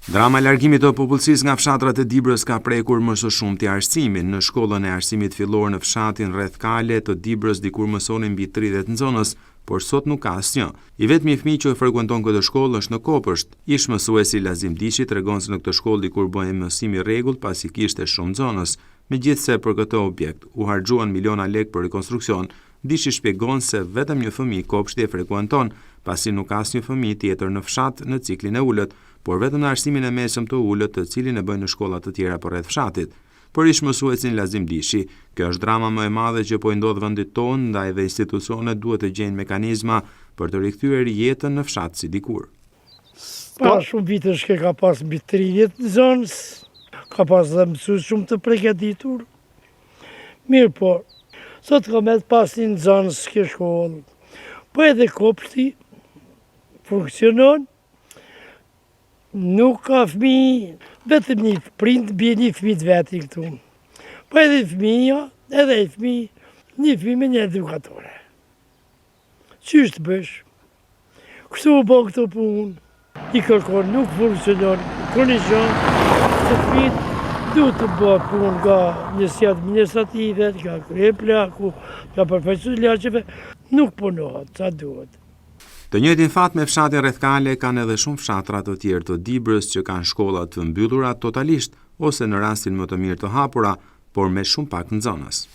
Drama e largimit të popullsisë nga fshatrat e Dibrës ka prekur më së shumti arsimin. Në shkollën e arsimit fillor në fshatin rreth Kale të Dibrës dikur mësonin mbi 30 nxënës, por sot nuk ka asnjë. I vetmi fëmijë që frekuenton këtë shkollë është në Kopësht. Ish mësuesi Lazim Dishi tregon se në këtë shkollë dikur bëhej mësim i rregullt pasi kishte shumë nxënës. Megjithse për këtë objekt u harxhuan miliona lekë për rekonstruksion, Dishi shpjegon se vetëm një fëmijë Kopshti e frekuenton, pasi nuk ka asnjë fëmijë tjetër në fshat në ciklin e ulët, por vetëm në arsimin e mesëm të ulët, të cilin e bëjnë në shkolla të tjera përreth fshatit. Për ish mësuesin Lazim Dishi, kjo është drama më e madhe që po i ndodh vendit tonë, ndaj dhe institucionet duhet të gjejnë mekanizma për të rikthyer jetën në fshat si dikur. Pa shumë vitesh që ka pas mbi 30 nxënës, ka pas dhe mësues shumë të përgatitur. Mirë po, sot ka me të pas një nxënës kjo shkollë, po edhe Kopshti funksionon, nuk ka fëmijë, vetëm një prind bie një fëmijë të veti këtu. Po edhe fëmija, edhe i fëmijë, një fëmijë me një edukatore. Qysh të bësh? Kështu u bë këto punë, i kërkon nuk funksionon, kërniqon, se fëmijët duhet të bëhet punë nga njësi administrative, nga krye plaku, nga përfaqësues lagjive, nuk punohet, sa duhet. Të njëjtin fat me fshatin rreth Kale kanë edhe shumë fshatra të tjerë të Dibrës që kanë shkolla të mbyllura totalisht ose në rastin më të mirë të hapura, por me shumë pak nxënës.